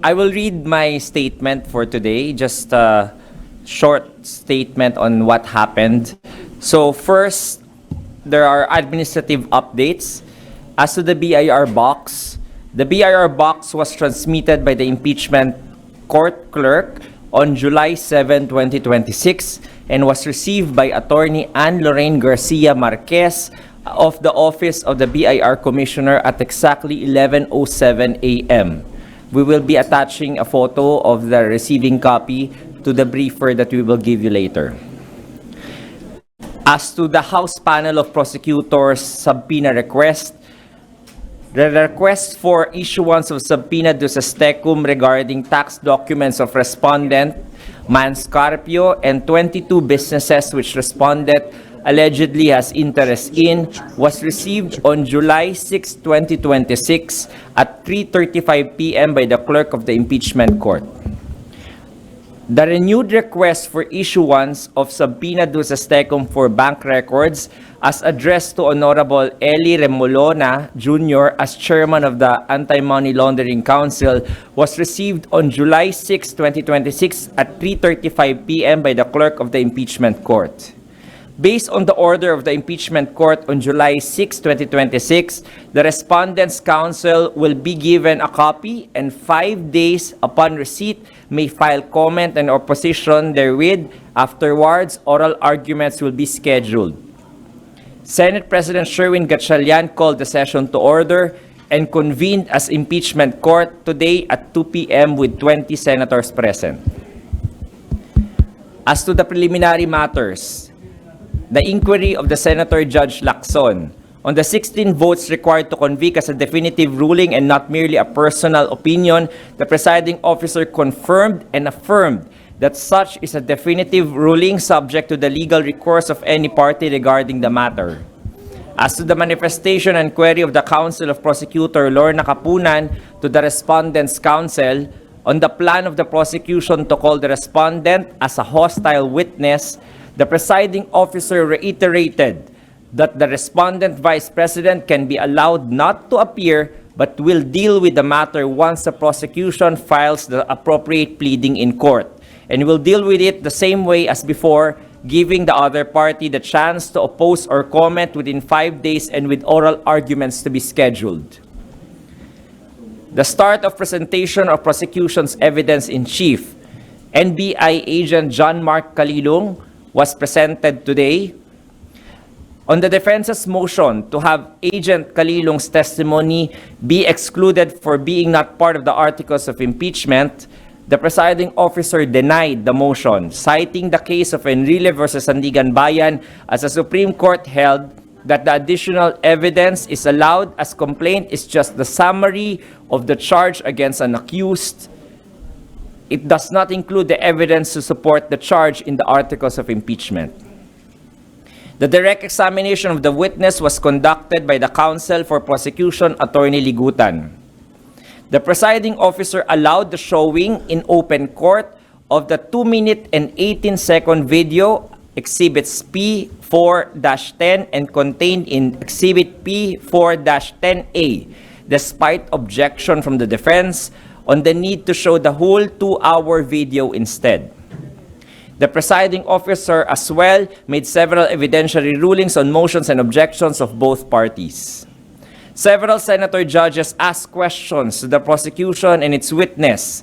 I will read my statement for today, just a short statement on what happened. So first, there are administrative updates. As to the BIR box, the BIR box was transmitted by the impeachment court clerk on July 7, 2026 and was received by Attorney Anne Lorraine Garcia Marquez of the Office of the BIR Commissioner at exactly 11:07 a.m. We will be attaching a photo of the receiving copy to the briefer that we will give you later. As to the House Panel of Prosecutors subpoena request, the request for issuance of subpoena duces tecum regarding tax documents of respondent Manscarpio and 22 businesses which respondent allegedly has interest in was received on July 6, 2026 at 3:35 p.m. by the clerk of the impeachment court. The renewed request for issuance of subpoena duces tecum for bank records as addressed to Honorable Eli Remolona Jr. as chairman of the Anti-Money Laundering Council was received on July 6, 2026 at 3:35 p.m. by the clerk of the impeachment court. Based on the order of the impeachment court on July 6, 2026, the respondent's counsel will be given a copy and 5 days upon receipt may file comment and opposition therewith. Afterwards, oral arguments will be scheduled. Senate President Sherwin Gatchalian called the session to order and convened as impeachment court today at 2 p.m. with 20 senators present. As to the preliminary matters, the inquiry of the Senator Judge Lacson on the 16 votes required to convict as a definitive ruling and not merely a personal opinion, the presiding officer confirmed and affirmed that such is a definitive ruling subject to the legal recourse of any party regarding the matter. As to the manifestation and query of the Council of Prosecutor Lorna Kapunan to the respondent's counsel on the plan of the prosecution to call the respondent as a hostile witness, the presiding officer reiterated that the respondent vice president can be allowed not to appear but will deal with the matter once the prosecution files the appropriate pleading in court, and will deal with it the same way as before, giving the other party the chance to oppose or comment within 5 days and with oral arguments to be scheduled. The start of presentation of prosecution's evidence in chief, NBI agent John Mark Calilong, was presented today. On the defense's motion to have Agent Calilong's testimony be excluded for being not part of the articles of impeachment, the presiding officer denied the motion, citing the case of Enrile versus Sandigan Bayan as the Supreme Court held that the additional evidence is allowed as complaint is just the summary of the charge against an accused. It does not include the evidence to support the charge in the articles of impeachment. The direct examination of the witness was conducted by the counsel for prosecution, Attorney Ligutan. The presiding officer allowed the showing in open court of the 2-minute and 18-second video, Exhibits P4-10 and contained in Exhibit P4-10A, despite objection from the defense on the need to show the whole 2-hour video instead. The presiding officer as well made several evidentiary rulings on motions and objections of both parties. Several senator judges asked questions to the prosecution and its witness.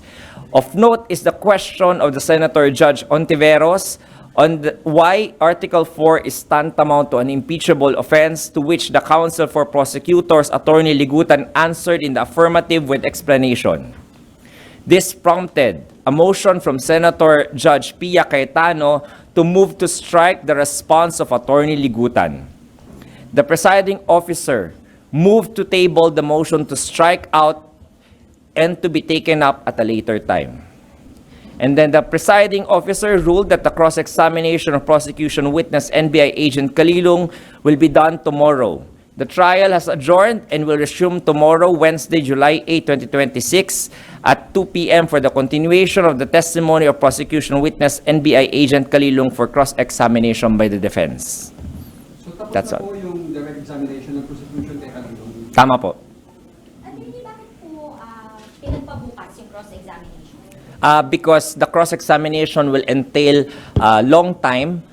Of note is the question of the Senator Judge Ontiveros on why Article 4 is tantamount to an impeachable offense, to which the counsel for prosecutors, Attorney Ligutan, answered in the affirmative with explanation. This prompted a motion from Senator Judge Pia Cayetano to move to strike the response of Attorney Ligutan. The presiding officer moved to table the motion to strike out and to be taken up at a later time. And then the presiding officer ruled that the cross-examination of prosecution witness NBI agent Calilong will be done tomorrow. The trial has adjourned and will resume tomorrow, Wednesday, July 8, 2026 at 2 p.m. for the continuation of the testimony of prosecution witness NBI agent Calilong for cross-examination by the defense. So tapos That's na all. po yung direct examination ng prosecution kay Calilong? Tama po. At hindi bakit po pinag pa bukas yung cross-examination? Because the cross-examination will entail long time.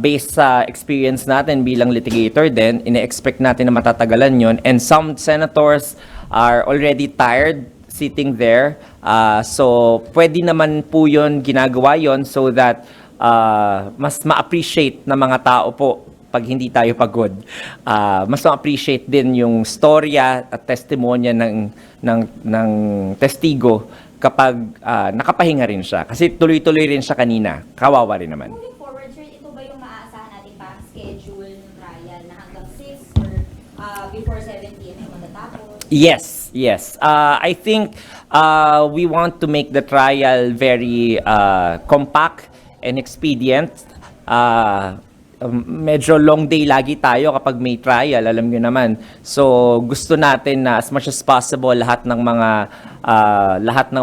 Based sa experience natin bilang litigator din, ine-expect natin na matatagalan yun. And some senators are already tired sitting there. So, pwede naman po yun, ginagawa yun so that mas ma-appreciate ng mga tao po pag hindi tayo pagod. Mas ma-appreciate din yung storya at testimonya ng testigo kapag nakapahinga rin siya. Kasi tuloy-tuloy rin siya kanina. Kawawa rin naman. Moving forward, sir, ito ba yung maaasahan natin parang schedule ng trial na hanggang 6 or before 7 p.m. yung matatapos? Yes. I think we want to make the trial very compact and expedient. Medyo long day lagi tayo kapag may trial, alam nyo naman. So gusto natin na as much as possible lahat ng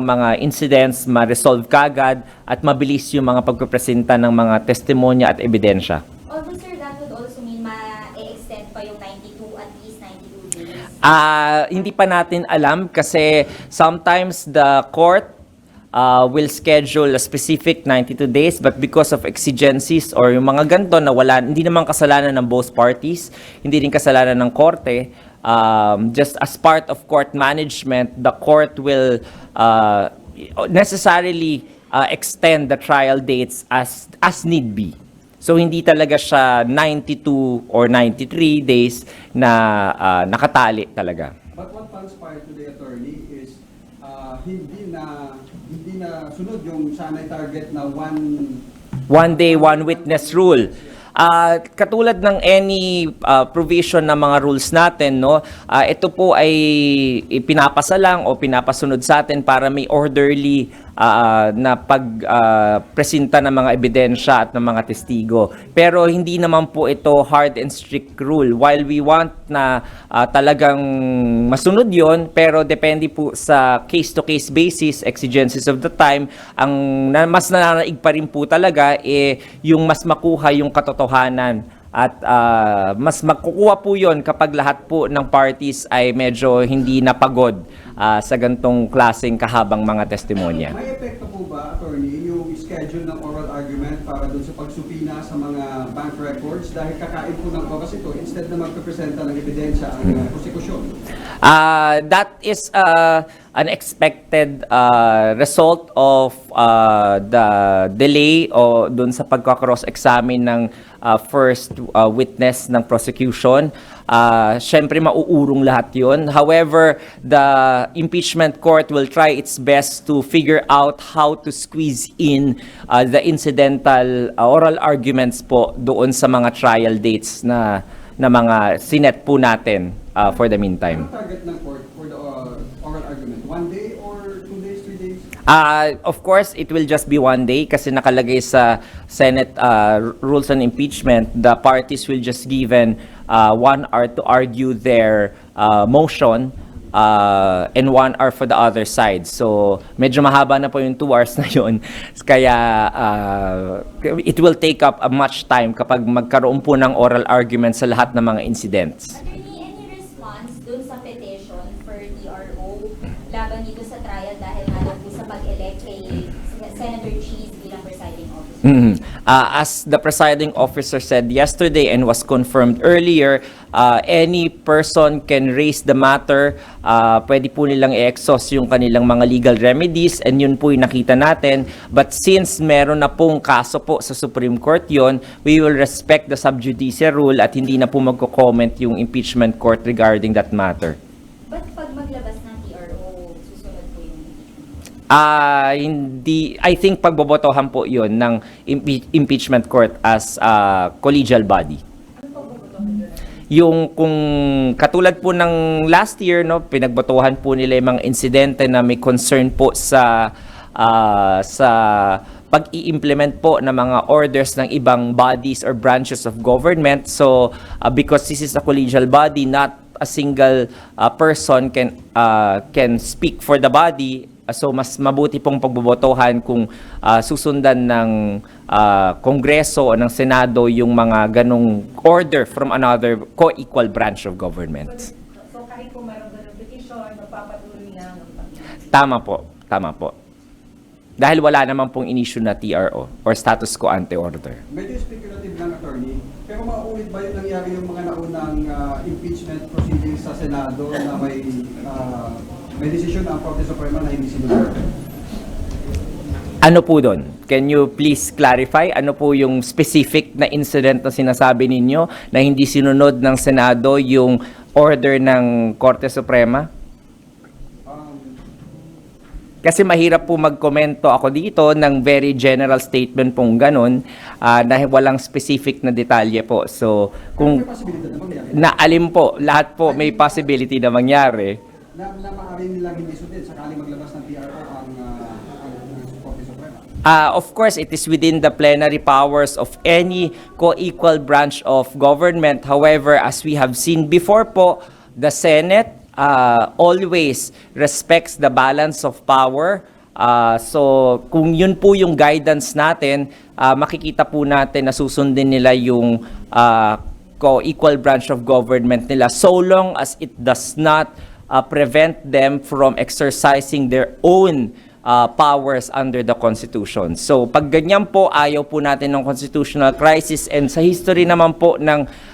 mga incidents ma-resolve kagad at mabilis yung mga pagpepresenta ng mga testimonya at ebidensya. Although, sir, that would also mean ma-extend pa yung 92, at least 92 days. Hindi pa natin alam kasi sometimes the court will schedule a specific 92 days, but because of exigencies or yung mga ganito na hindi naman kasalanan ng both parties, hindi rin kasalanan ng korte, just as part of court management, the court will necessarily extend the trial dates as need be. So hindi talaga siya 92 or 93 days na nakatali talaga. But what transpired to the attorney is hindi na sunod yung sanay target na One day, one witness rule. Katulad ng any provision ng mga rules natin, no, ito po ay ipinapasa lang o pinapasunod sa atin para may orderly na pagpresenta ng mga ebidensya at ng mga testigo. Pero hindi naman po ito hard and strict rule. While we want na talagang masunod yon, pero depende po sa case-to-case basis, exigencies of the time, ang mas nananaig pa rin po talaga yung mas makuha yung katotohanan. At mas makukuha po yon kapag lahat po ng parties ay medyo hindi napagod sa gantong klaseng kahabang mga testimonya. May epekto po ba, attorney, yung schedule ng oral argument para dun sa pagsupina sa mga bank records dahil kakain po ng oras ito instead na magpipresenta ng ebidensya ang prosekusyon? That is an expected result of the delay o dun sa pagka-cross-examine ng first witness ng prosecution. Siyempre, mauurong lahat yun. However, the impeachment court will try its best to figure out how to squeeze in the incidental oral arguments po doon sa mga trial dates na mga sinet po natin for the meantime. Ano target ng court for the oral argument? 1 day or 2 days, 3 days? Of course, it will just be 1 day kasi nakalagay sa Senate Rules on Impeachment, the parties will just given 1 hour to argue their motion and 1 hour for the other side. So, medyo mahaba na po yung 2 hours na yun. Kaya, it will take up much time kapag magkaroon po ng oral argument sa lahat ng mga incidents. Attorney, any response dun sa petition for TRO laban dito sa trial dahil nga po sa pag-elect kay Senator Cheese bilang presiding officer? As the presiding officer said yesterday and was confirmed earlier, any person can raise the matter. Pwede po nilang i-exhaust yung kanilang mga legal remedies and yun po yung nakita natin. But since meron na pong kaso po sa Supreme Court yon, we will respect the sub judice rule at hindi na po magko-comment yung impeachment court regarding that matter. But pag maglabas ng TRO, susunod po yung hindi, I think pagbobotohan po yun ng impeachment court as a collegial body. Yung kung katulad po ng last year, no, pinagbotohan po nila yung mga insidente na may concern po sa pag-i-implement po ng mga orders ng ibang bodies or branches of government. So because this is a collegial body, not a single person can speak for the body. So mas mabuti pong pagbobotohan kung susundan ng Kongreso o ng Senado yung mga ganong order from another co-equal branch of government. So kahit kung mayroong ganung petition, magpapatuloy na Tama po. Tama po. Dahil wala naman pong in-issue na TRO or status quo ante order. Medyo speculative lang, attorney. Pero mauulit ba yung nangyari yung mga naunang impeachment proceedings sa Senado na may desisyon ang Korte Suprema na hindi sinunod? Ano po doon? Can you please clarify? Ano po yung specific na incident na sinasabi ninyo na hindi sinunod ng Senado yung order ng Korte Suprema? Kasi mahirap po magkomento ako dito ng very general statement pong ganun na walang specific na detalye po. So, kung May posibilidad na mangyari. naalim po, lahat po may possibility na mangyari. Na maaari nilang hindi sundin sakaling maglabas ng TRO ang Korte Suprema. Of course, it is within the plenary powers of any co-equal branch of government. However, as we have seen before po, the Senate always respects the balance of power. So, kung yun po yung guidance natin, makikita po natin na susundin nila yung co-equal branch of government nila so long as it does not prevent them from exercising their own powers under the Constitution. So, pag ganyan po, ayaw po natin ng constitutional crisis, and sa history naman po ng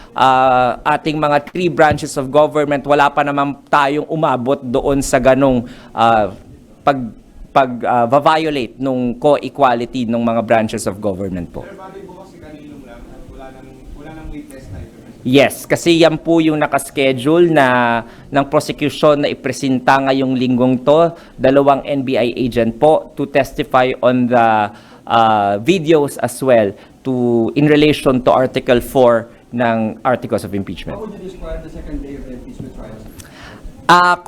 ating mga three branches of government, wala pa naman tayong umabot doon sa ganong violate nung co-equality ng mga branches of government po. Pero bagay po kasi kanilong lang at wala nang witness na ito. Yes, kasi yan po yung nakaschedule ng prosecution na ipresenta ngayong linggong to, dalawang NBI agent po to testify on the videos as well in relation to Article 4 ng Articles of Impeachment. How would you describe the second day of the impeachment trials?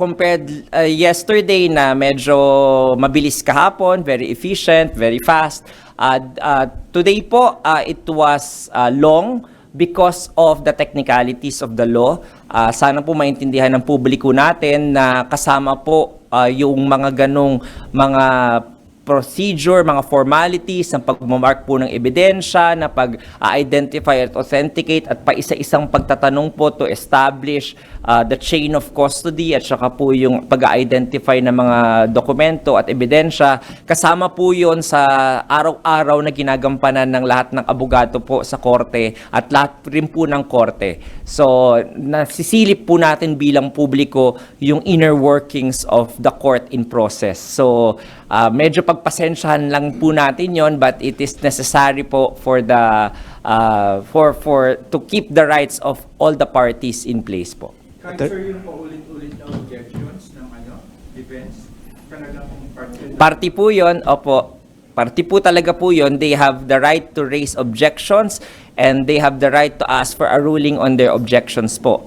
Compared yesterday na medyo mabilis kahapon, very efficient, very fast. Today po, it was long because of the technicalities of the law. Sana po maintindihan ng publiko natin na kasama po yung mga ganong mga procedure, mga formalities ng pagmamark po ng ebidensya, na pag-identify at authenticate at paisa-isang pagtatanong po to establish the chain of custody at saka po yung pag-identify ng mga dokumento at ebidensya. Kasama po yun sa araw-araw na ginagampanan ng lahat ng abogado po sa korte at lahat rin po ng korte. So, nasisilip po natin bilang publiko yung inner workings of the court in process. So, medyo pagpasensyahan lang po natin yon, but it is necessary po for the to keep the rights of all the parties in place po. Kahit sir yung paulit-ulit na objections ng defense, talagang Party po yon, opo. Party po talaga po yon. They have the right to raise objections and they have the right to ask for a ruling on their objections po.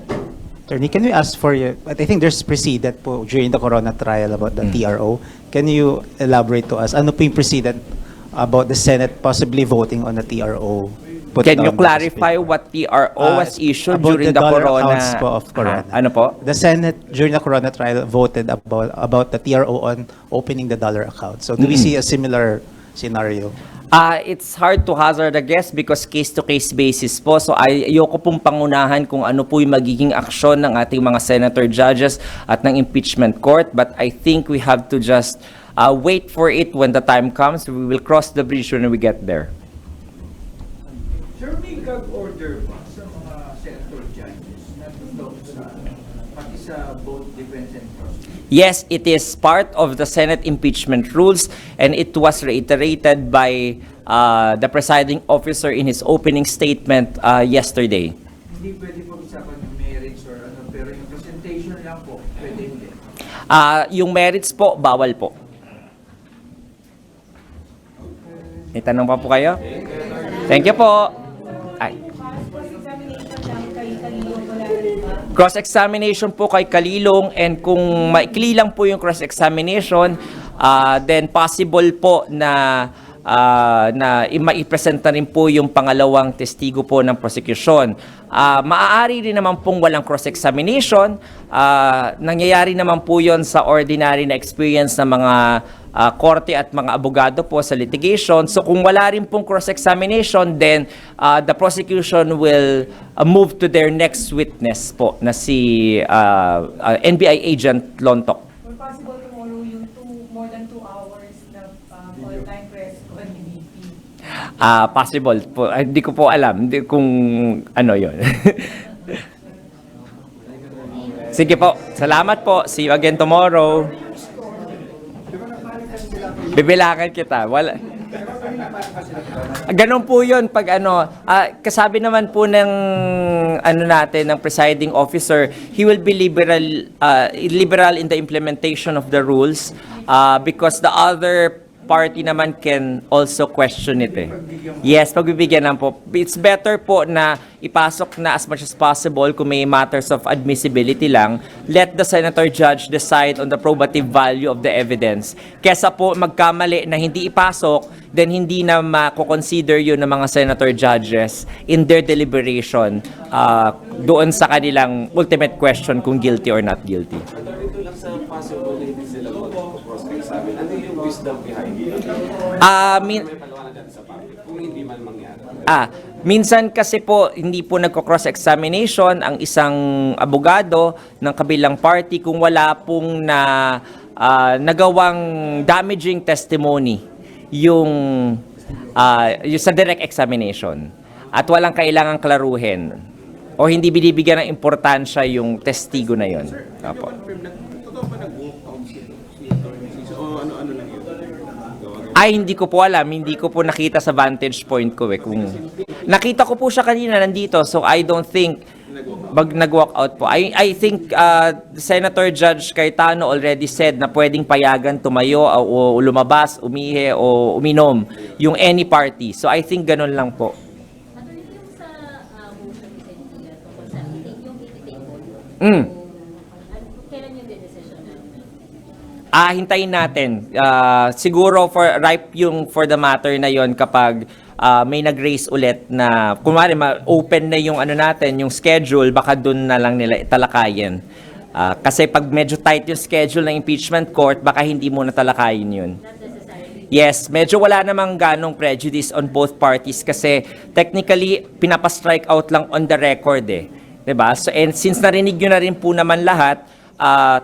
Attorney, can we ask for you, but I think there's precedent po during the Corona trial about the TRO. Can you elaborate to us? Ano po yung precedent about the Senate possibly voting on the TRO? Can you clarify what TRO was issued about during the dollar Corona? accounts po of Corona? Ano po? The Senate during the Corona trial voted about the TRO on opening the dollar account. So do we see a similar scenario? It's hard to hazard a guess because case-to-case basis po. So ayoko pong pangunahan kung ano po yung magiging aksyon ng ating mga senator judges at ng impeachment court. But I think we have to just wait for it when the time comes. We will cross the bridge when we get there. Sir, may gag order ba sa mga senator judges na tutok sa pati sa both defense and prosecution? Yes, it is part of the Senate impeachment rules and it was reiterated by the presiding officer in his opening statement yesterday. Hindi pwede pag-usapan yung merits or ano, pero yung presentation lang po, pwede hindi. Yung merits po, bawal po. May tanong pa po kayo? Thank you po. Ay. Cross-examination po kay Kalilong, and kung maikli lang po yung cross-examination, then possible po na maipresenta rin po yung pangalawang testigo po ng prosecution. Maaari rin naman pong walang cross-examination. Nangyayari naman po yon sa ordinary na experience ng mga korte at mga abogado po sa litigation. So kung wala rin pong cross-examination, then the prosecution will move to their next witness po na si NBI agent Lontok. Or possible tomorrow yung two 2 hours na all-time press con ni VP. Possible po. Hindi ko po alam kung ano yon. Sige po. Salamat po. See you again tomorrow. Bibilangan kita. Wala. Ganon po yun pag ano, kasabi naman po ng ano natin, ng presiding officer, he will be liberal in the implementation of the rules because the other party naman can also question it eh. Yes, pagbibigyan lang po. It's better po na ipasok na as much as possible kung may matters of admissibility lang. Let the senator judge decide on the probative value of the evidence. Kesa po magkamali na hindi ipasok, then hindi na mako-consider yun ng mga senator judges in their deliberation doon sa kanilang ultimate question kung guilty or not guilty. Ito lang sa possible na hindi sila mag-cross-examine. Ano yung wisdom behind it? May paliwanag sa public kung hindi man mangyari. Minsan kasi po, hindi po nagko-cross-examination ang isang abogado ng kabilang party kung wala pong nagawang damaging testimony yung sa direct examination at walang kailangang klaruhin o hindi binibigyan ng importansya yung testigo na yun. Apo. Totoo ba nag-walk out si Atty. O ano lang yun? Ay, hindi ko po alam. Hindi ko po nakita sa vantage point ko eh. Kung nakita ko po siya kanina nandito, so I don't think nag-walk out po. I think Senator Judge Cayetano already said na pwedeng payagan tumayo o lumabas, umihi o uminom yung any party. So I think ganun lang po. Attorney, yung sa motion ni Sentilla tungkol sa yung ititake vote, kailan yung decision na? Hintayin natin. Siguro ripe yung for the matter na yon kapag may nag-raise ulit na kunwari open na yung ano natin, yung schedule, baka dun na lang nila italakayin. Kasi pag medyo tight yung schedule ng impeachment court, baka hindi mo natalakayin yun. Not necessarily. Yes, medyo wala namang ganong prejudice on both parties kasi technically pinapa-strike out lang on the record eh. 'Di ba? So and since narinig nyo na rin po naman lahat,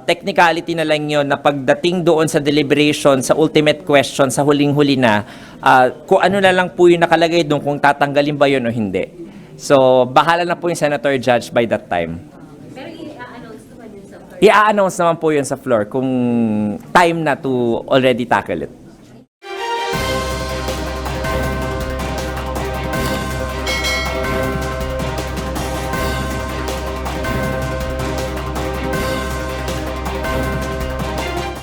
technicality na lang yun na pagdating doon sa deliberation, sa ultimate question, sa huling-huli na, kung ano na lang po yung nakalagay doon, kung tatanggalin ba yun o hindi. So, bahala na po yung Senator Judge by that time. Pero i-announce naman yun sa floor. I-announce naman po yun sa floor kung time na to already tackle it.